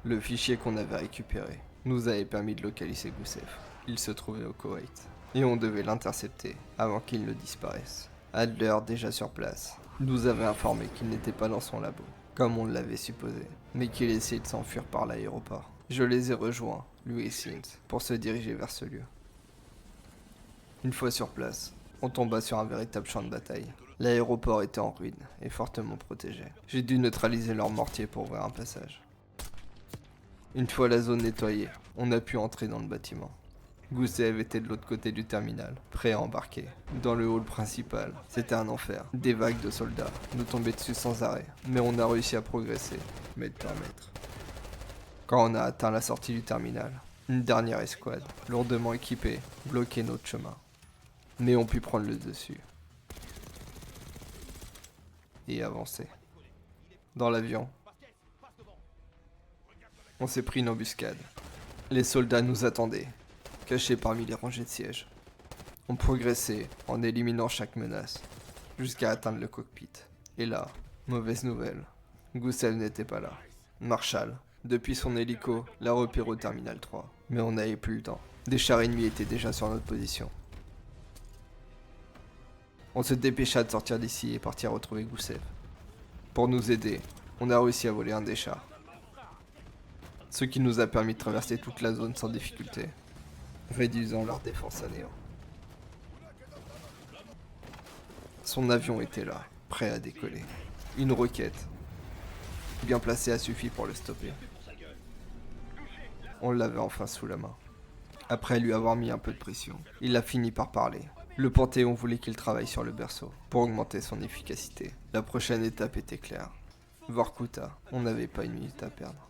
Le fichier qu'on avait récupéré nous avait permis de localiser Goussev. Il se trouvait au Koweït. Et on devait l'intercepter avant qu'il ne disparaisse. Adler, déjà sur place, nous avait informé qu'il n'était pas dans son labo, comme on l'avait supposé, mais qu'il essayait de s'enfuir par l'aéroport. Je les ai rejoints, lui et Sint, pour se diriger vers ce lieu. Une fois sur place, on tomba sur un véritable champ de bataille. L'aéroport était en ruine et fortement protégé. J'ai dû neutraliser leur mortier pour ouvrir un passage. Une fois la zone nettoyée, on a pu entrer dans le bâtiment. Goussev était de l'autre côté du terminal, prêt à embarquer. Dans le hall principal, c'était un enfer. Des vagues de soldats nous tombaient dessus sans arrêt, mais on a réussi à progresser, mètre par mètre. Quand on a atteint la sortie du terminal, une dernière escouade, lourdement équipée, bloquait notre chemin. Mais on put prendre le dessus. Et avancer. Dans l'avion, on s'est pris une embuscade. Les soldats nous attendaient, cachés parmi les rangées de sièges. On progressait en éliminant chaque menace, jusqu'à atteindre le cockpit. Et là, mauvaise nouvelle, Goussev n'était pas là. Marshall, depuis son hélico, l'a repéré au terminal 3. Mais on n'avait plus le temps. Des chars ennemis étaient déjà sur notre position. On se dépêcha de sortir d'ici et partir retrouver Goussev. Pour nous aider, on a réussi à voler un des chars. Ce qui nous a permis de traverser toute la zone sans difficulté, réduisant leur défense à néant. Son avion était là, prêt à décoller. Une roquette, bien placée, a suffi pour le stopper. On l'avait enfin sous la main. Après lui avoir mis un peu de pression, il a fini par parler. Le Panthéon voulait qu'il travaille sur le berceau, pour augmenter son efficacité. La prochaine étape était claire. Vorkuta, on n'avait pas une minute à perdre.